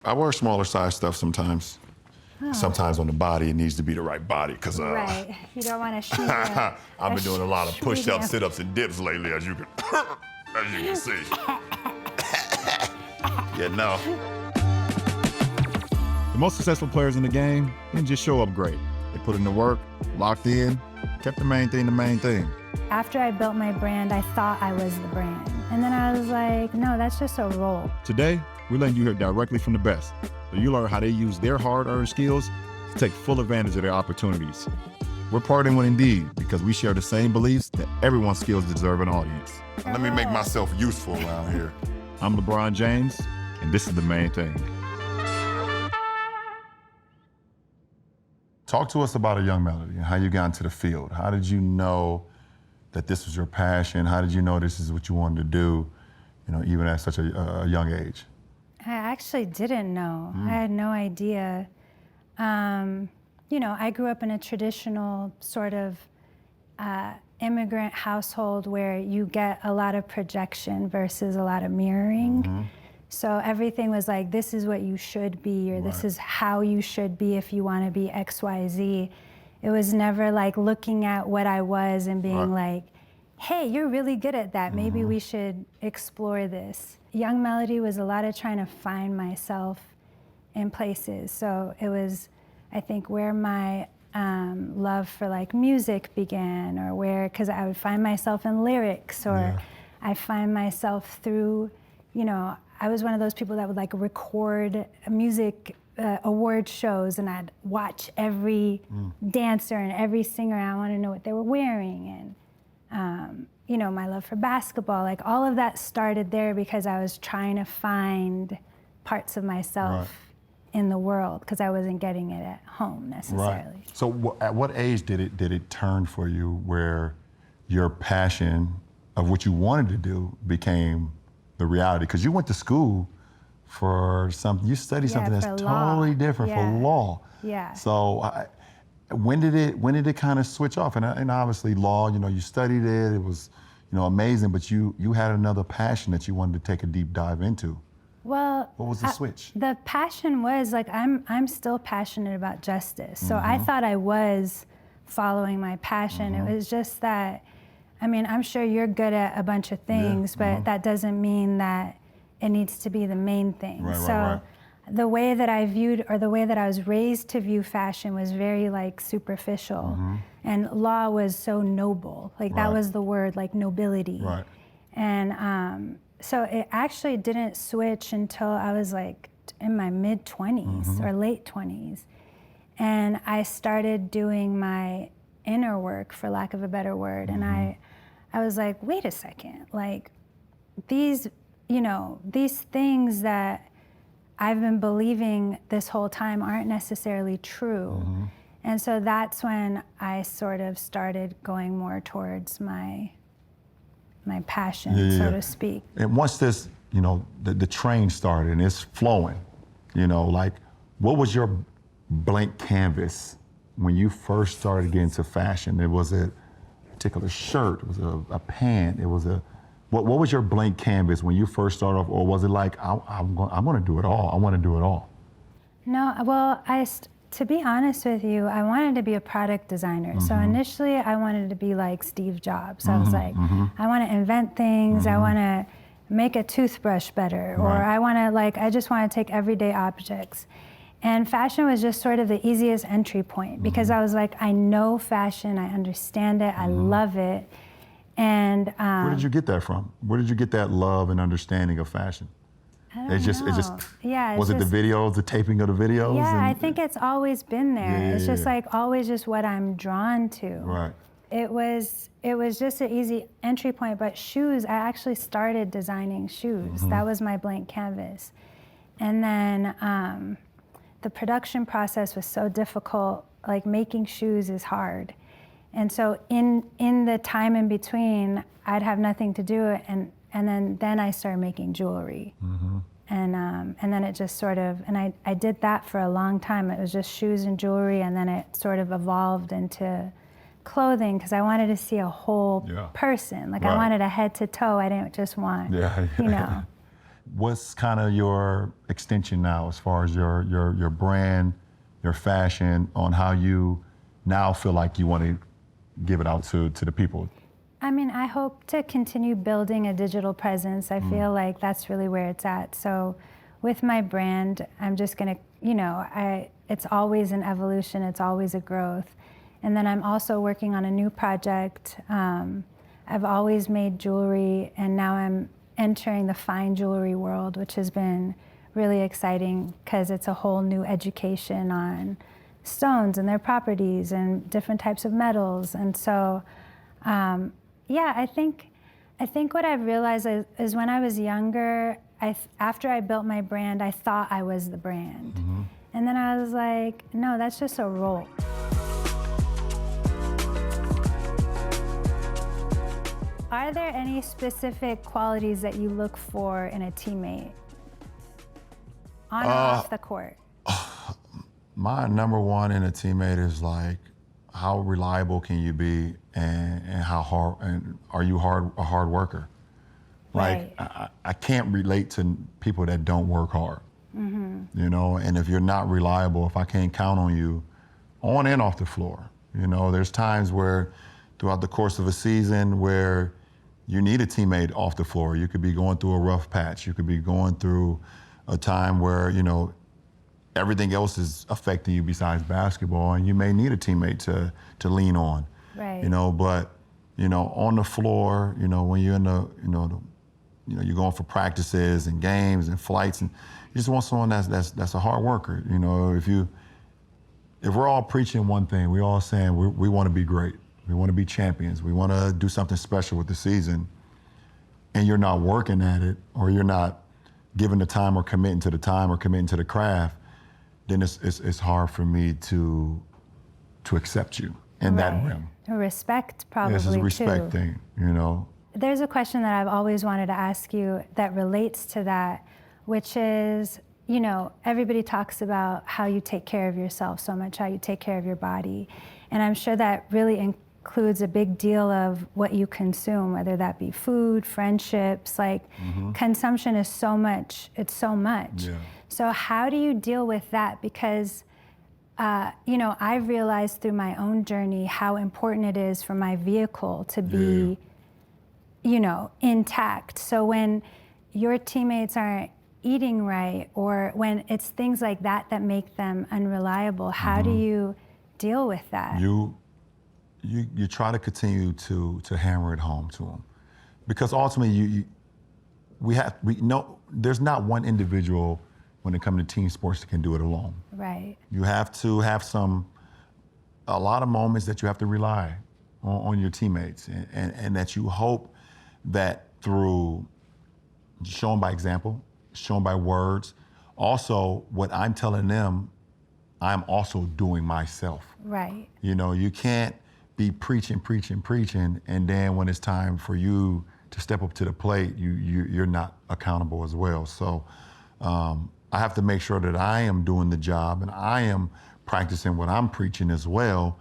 I wear smaller size stuff sometimes. Oh. Sometimes on the body, it needs to be the right body, because Right, you don't want to shoot I've been doing a lot of push-ups, sit-ups, and dips lately, as you can see. Yeah, no. The most successful players in the game didn't just show up great. They put in the work, locked in, kept the main thing. After I built my brand, I thought I was the brand. And then I was like, no, that's just a role. Today, we're letting you hear directly from the best, so you learn how they use their hard-earned skills to take full advantage of their opportunities. We're partnering with Indeed because we share the same beliefs that everyone's skills deserve an audience. Let me make myself useful around here. I'm LeBron James, and this is the main thing. Talk to us about a young Melody and how you got into the field. How did you know that this was your passion? How did you know this is what you wanted to do, even at such a young age? I actually didn't know. I had no idea. I grew up in a traditional sort of immigrant household where you get a lot of projection versus a lot of mirroring. So everything was like, this is what you should be, or this is how you should be if you want to be X, Y, Z. It was never like looking at what I was and being like, hey, you're really good at that. Maybe we should explore this. Young Melody was a lot of trying to find myself in places. So it was, I think, where my love for like music began, or because I would find myself in lyrics, or I find myself through, I was one of those people that would like record music award shows, and I'd watch every dancer and every singer, and I want to know what they were wearing. And my love for basketball, like all of that started there because I was trying to find parts of myself in the world, because I wasn't getting it at home necessarily. Right. So at what age did it turn for you where your passion of what you wanted to do became the reality? Because you went to school for something, you studied something that's totally different for law. Yeah. So when did it kind of switch off? And obviously law, you studied it, it was amazing, but you had another passion that you wanted to take a deep dive into. Well, what was the switch? The passion was like, I'm still passionate about justice. So I thought I was following my passion. It was just that, I'm sure you're good at a bunch of things, but that doesn't mean that it needs to be the main thing. The way that I viewed, or the way that I was raised to view fashion, was very like superficial. And law was so noble. Like that was the word, like nobility. And so it actually didn't switch until I was like in my mid-20s or late 20s. And I started doing my inner work, for lack of a better word. And I was like, wait a second, like these things that I've been believing this whole time aren't necessarily true. And so that's when I sort of started going more towards my passion, so to speak. And once this, the train started and it's flowing, like what was your blank canvas when you first started getting into fashion? It was a particular shirt, it was a pant, it was what was your blank canvas when you first started off? Or was it like, I'm going to do it all, I want to do it all? No, well, to be honest with you, I wanted to be a product designer. So initially I wanted to be like Steve Jobs. I was like, I want to invent things, I want to make a toothbrush better, or I just want to take everyday objects. And fashion was just sort of the easiest entry point, because I was like, I know fashion, I understand it, I love it. And where did you get that from? Where did you get that love and understanding of fashion? I don't know. Yeah, was it the videos, the taping of the videos? Yeah, I think it's always been there. It's just like always just what I'm drawn to. Right. It was just an easy entry point, but shoes, I actually started designing shoes. That was my blank canvas. And then the production process was so difficult, like making shoes is hard. And so in the time in between, I'd have nothing to do, and then I started making jewelry. And then it just sort of, and I did that for a long time. It was just shoes and jewelry, and then it sort of evolved into clothing, because I wanted to see a whole person. Like I wanted a head to toe. I didn't just want, What's kind of your extension now as far as your brand, your fashion, on how you now feel like you want to give it out to the people? I mean, I hope to continue building a digital presence. I feel like that's really where it's at. So with my brand, I'm just gonna, it's always an evolution, it's always a growth. And then I'm also working on a new project. I've always made jewelry, and now I'm entering the fine jewelry world, which has been really exciting because it's a whole new education on stones and their properties and different types of metals. And so, I think what I've realized is when I was younger, after I built my brand, I thought I was the brand. And then I was like, no, that's just a role. Are there any specific qualities that you look for in a teammate on or off the court? My number one in a teammate is like, how reliable can you be, and how hard, and are you a hard worker? Like, Right. I can't relate to people that don't work hard. And if you're not reliable, if I can't count on you on and off the floor, there's times where throughout the course of a season where you need a teammate off the floor. You could be going through a rough patch. You could be going through a time where, everything else is affecting you besides basketball, and you may need a teammate to lean on. Right. But, on the floor, when you're in you're going for practices and games and flights, and you just want someone that's a hard worker. If we're all preaching one thing, we're all saying we want to be great. We want to be champions. We want to do something special with the season, and you're not working at it, or you're not giving the time or committing to the time or committing to the craft, then it's hard for me to accept you in that realm. Respect, probably, It's a respect too. thing, There's a question that I've always wanted to ask you that relates to that, which is, everybody talks about how you take care of yourself so much, how you take care of your body. And I'm sure that really includes a big deal of what you consume, whether that be food, friendships, like consumption is so much, it's so much. Yeah. So how do you deal with that? Because, I've realized through my own journey how important it is for my vehicle to be, intact. So when your teammates aren't eating right, or when it's things like that that make them unreliable, how do you deal with that? You try to continue to hammer it home to them, because ultimately there's not one individual when it comes to team sports that can do it alone. Right. You have to have a lot of moments that you have to rely on your teammates, and that you hope that through showing by example, showing by words, also what I'm telling them, I'm also doing myself. Right. You can't be preaching, and then when it's time for you to step up to the plate, you're not accountable as well. So I have to make sure that I am doing the job, and I am practicing what I'm preaching as well,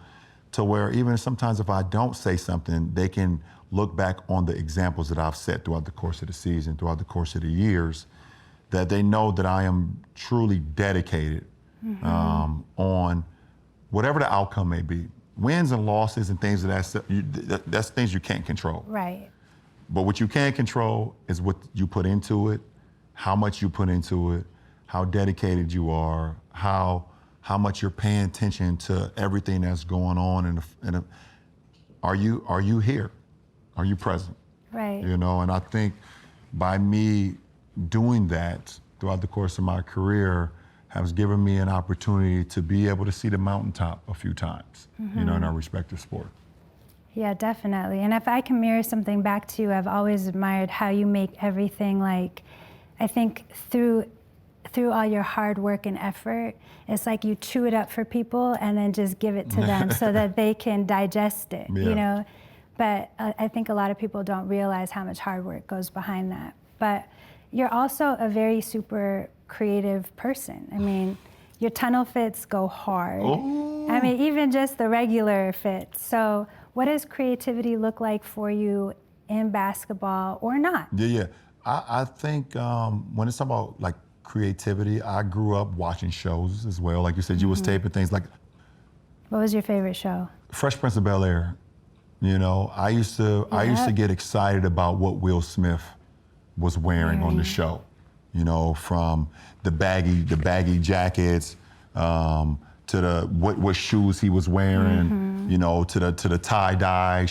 to where even sometimes if I don't say something, they can look back on the examples that I've set throughout the course of the season, throughout the course of the years, that they know that I am truly dedicated on whatever the outcome may be. Wins and losses and things of that's things you can't control. Right. But what you can control is what you put into it, how much you put into it, how dedicated you are, how much you're paying attention to everything that's going on, are you here? Are you present? Right. And I think by me doing that throughout the course of my career has given me an opportunity to be able to see the mountaintop a few times, in our respective sport. Yeah, definitely. And if I can mirror something back to you, I've always admired how you make everything, like, I think through all your hard work and effort, it's like you chew it up for people and then just give it to them so that they can digest it, Yeah. But I think a lot of people don't realize how much hard work goes behind that. But you're also a very super creative person. I mean, your tunnel fits go hard. Oh. I mean, even just the regular fits. So what does creativity look like for you in basketball or not? Yeah. I think when it's about like creativity, I grew up watching shows as well. Like you said, you was taping things like What was your favorite show? Fresh Prince of Bel-Air. You know, I used to get excited about what Will Smith was wearing on the show. You know, from the baggy jackets, to the what shoes he was wearing. You know, to the tie-dye,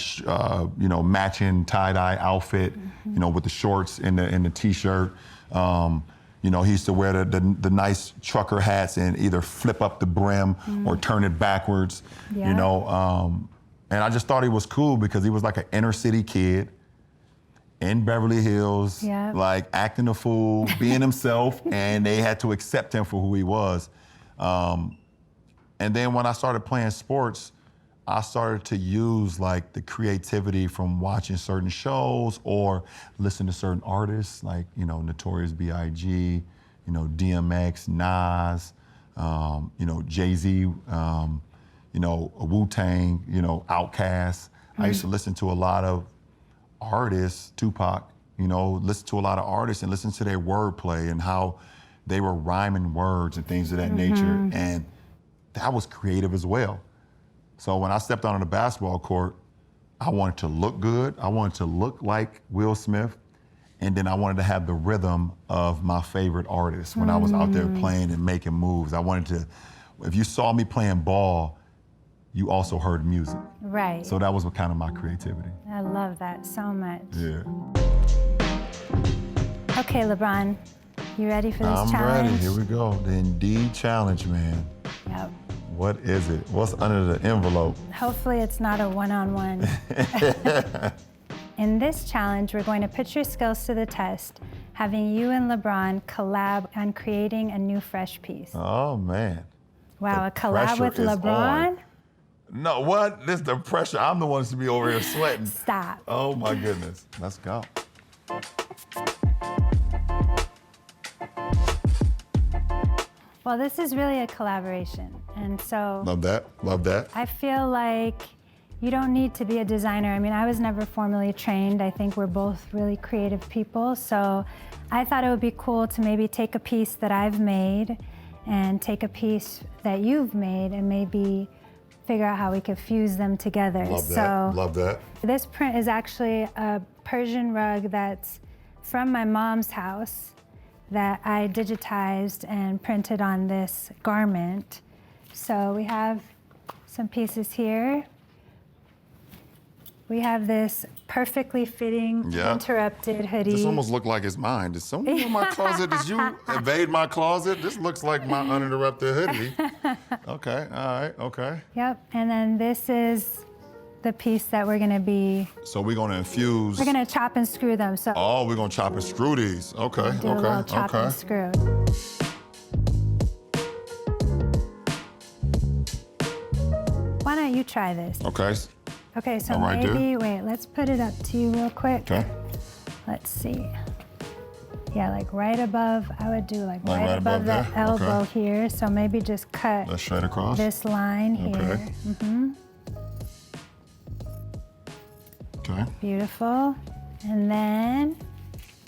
you know, matching tie-dye outfit. You know, with the shorts and the t-shirt. You know, he used to wear the nice trucker hats and either flip up the brim or turn it backwards. Yeah. You know, and I just thought he was cool because he was like an inner city kid in Beverly Hills, Yeah. like acting a fool, being himself, and they had to accept him for who he was. And then when I started playing sports, I started to use like the creativity from watching certain shows or listen to certain artists like, you know, Notorious B.I.G., you know, DMX, Nas, you know, Jay-Z, you know, Wu-Tang, you know, Outkast. I used to listen to a lot of artists, Tupac, you know, listen to a lot of artists and listen to their wordplay and how they were rhyming words and things of that nature. And that was creative as well. So when I stepped on the basketball court, I wanted to look good. I wanted to look like Will Smith. And then I wanted to have the rhythm of my favorite artist when I was out there playing and making moves. I wanted to, if you saw me playing ball, you also heard music. Right. So that was what kind of my creativity. I love that so much. Yeah. Okay, LeBron, you ready for this I'm challenge? ready. Here we go. The Indeed challenge, man. Yep. What is it? What's under the envelope? Hopefully it's not a one-on-one. In this challenge, we're going to put your skills to the test, having you and LeBron collab on creating a new fresh piece. Oh, man. Wow, The a collab with pressure is LeBron? on. No, what? This the pressure. I'm the one to be over here sweating. Stop. Oh, my goodness. Let's go. Well, this is really a collaboration. And so Love that. Love that. I feel like you don't need to be a designer. I mean, I was never formally trained. I think we're both really creative people. So I thought it would be cool to maybe take a piece that I've made and take a piece that you've made and maybe figure out how we could fuse them together. Love that. So Love that. this print is actually a Persian rug that's from my mom's house that I digitized and printed on this garment. So we have some pieces here. We have this perfectly fitting, Yeah. interrupted hoodie. This almost looked like it's mine. Did someone in my closet? Did you invade my closet? This looks like my uninterrupted hoodie. Okay. All right. Okay. Yep, and then this is the piece that we're gonna So we're going to infuse. we're gonna chop and screw them. So Oh, we're going to chop and screw these. Okay. do a little Okay. chop Okay. and screw. Why don't you try this? Okay. Okay, so All right, maybe, wait, let's put it up to you real quick. Okay. Let's see. Yeah, like right above, I would do like Like right right above above the there? elbow Okay. here. So maybe just cut Let's straight across. this line here. Okay. Okay. Beautiful. And then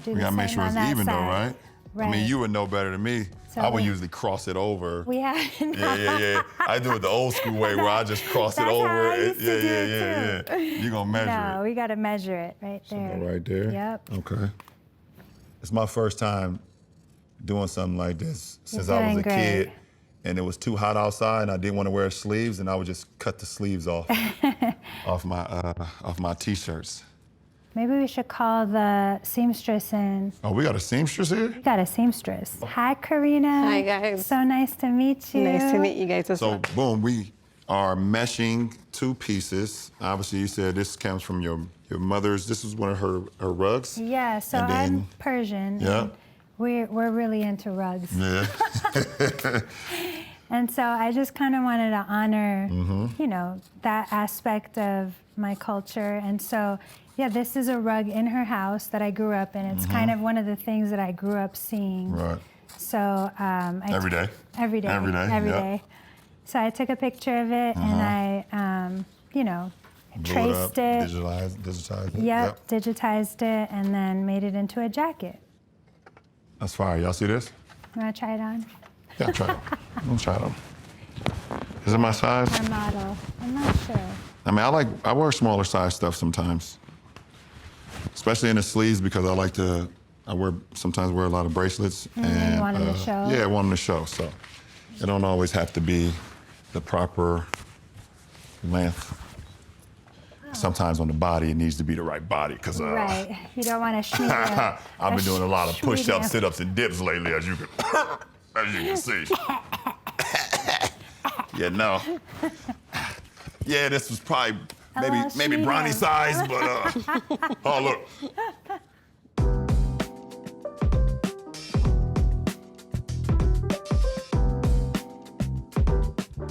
do We the got to make same sure on it's that even though, side. right? I mean, Right. you would know better than me. So I would we- usually cross it over. We have Yeah. I do it the old school way where I just cross it That's how over. I used to do it Yeah. You're going to measure No, it. we gotta measure it right So there. go right there. Yep. Okay. It's my first time doing something like this since You're I was doing a great. kid. And it was too hot outside and I didn't want to wear sleeves and I would just cut the sleeves off off my t-shirts. Maybe we should call the seamstress in. Oh, we got a seamstress here? We got a seamstress. Hi, Karina. Hi, guys. So nice to meet you. Nice to meet you guys as So well. boom, we are meshing two pieces. Obviously you said this comes from your mother's, this is one of her rugs? Yeah, so And then- I'm Persian. Yeah. And we're really into rugs. Yeah. And so I just kind of wanted to honor, Mm-hmm. you know, that aspect of my culture. And so, yeah, this is a rug in her house that I grew up in. It's kind of one of the things that I grew up seeing. Right. So Every day? Every day. Every day, Every yep. day. So I took a picture of it and I, you know, Blew traced it. digitized it. Yep, digitized it, and then made it into a jacket. That's fire. Y'all see this? You wanna try it on? Yeah, try it. I'm gonna try it on. Is it my size? Our model. I'm not sure. I mean, I wear smaller size stuff sometimes, especially in the sleeves because sometimes wear a lot of bracelets. And you want them to show? Yeah, I want them to show. So it don't always have to be the proper length. Sometimes on the body, it needs to be the right body because Right. You don't want to schmear. I've been doing a lot of push-ups, medium. sit-ups, and dips lately, as you can see. Yeah, no. Yeah, this was probably maybe medium. Bronny size, but oh look.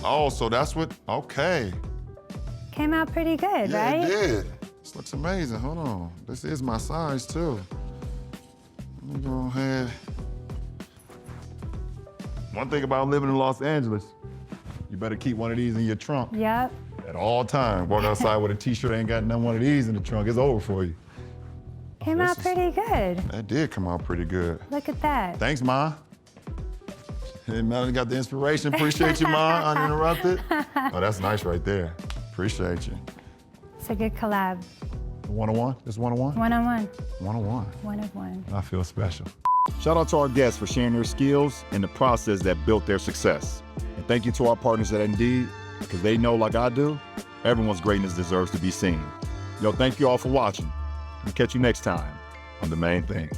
Oh, so that's what? Okay. Came out pretty good, Yeah, right? it did. This looks amazing. Hold on. This is my size too. Let me go ahead. One thing about living in Los Angeles, you better keep one of these in your trunk Yep. at all times. Walk outside with a t-shirt, ain't got none one of these in the trunk, it's over for you. Came out pretty good. That did come out pretty good. Look at that. Thanks, Ma. Hey, Melody got the inspiration. Appreciate you, Ma, uninterrupted. Oh, that's nice right there. Appreciate you. It's a good collab. One-on-one? It's one-on-one? One-on-one. One-on-one. One of one. I feel special. Shout out to our guests for sharing their skills and the process that built their success. And thank you to our partners at Indeed, because they know, like I do, everyone's greatness deserves to be seen. Yo, thank you all for watching. We'll catch you next time on The Main Thing.